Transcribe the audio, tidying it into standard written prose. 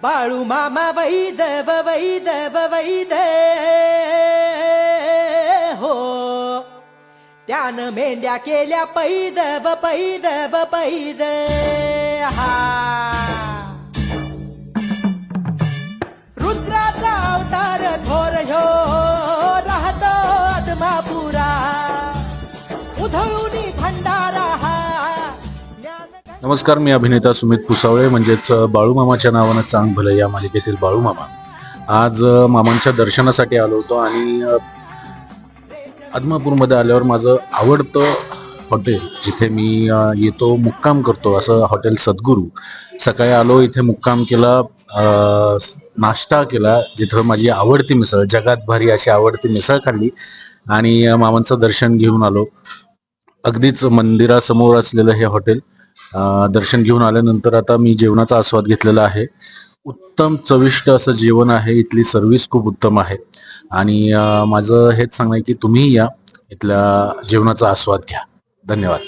बाळू मामा वैदव वैदव वैद हो, त्यानं मेंढ्या केल्या पैदव पैदव पैद हा. रुद्राचा अवतार थोर ह्यो राहतो आदमापुरा, उधळूनी भंडारा हा. नमस्कार, मी अभिनेता सुमित पुसावळे म्हणजेच बाळू मामाच्या नावानं चांग भलं या मालिकेतील बाळू मामा. आज मामांच्या दर्शनासाठी आलो होतो आणि आदमापूरमध्ये आल्यावर माझं आवडतं हॉटेल जिथे मी येतो मुक्काम करतो असं हॉटेल सद्गुरू. सकाळी आलो, इथे मुक्काम केला, नाश्ता केला, जिथं माझी आवडती मिसळ, जगात भारी अशी आवडती मिसळ खाल्ली आणि मामांचं दर्शन घेऊन आलो. अगदीच मंदिरासमोर असलेलं हे हॉटेल. दर्शन घेऊन आल्यानंतर आता मी जेवणाचा आस्वाद घेतलेला आहे. उत्तम चविष्ट असं जेवण आहे, इथली सर्व्हिस खूप उत्तम आहे आणि माझं हेच सांगणं आहे की तुम्ही या इथल्या जेवणाचा आस्वाद घ्या. धन्यवाद.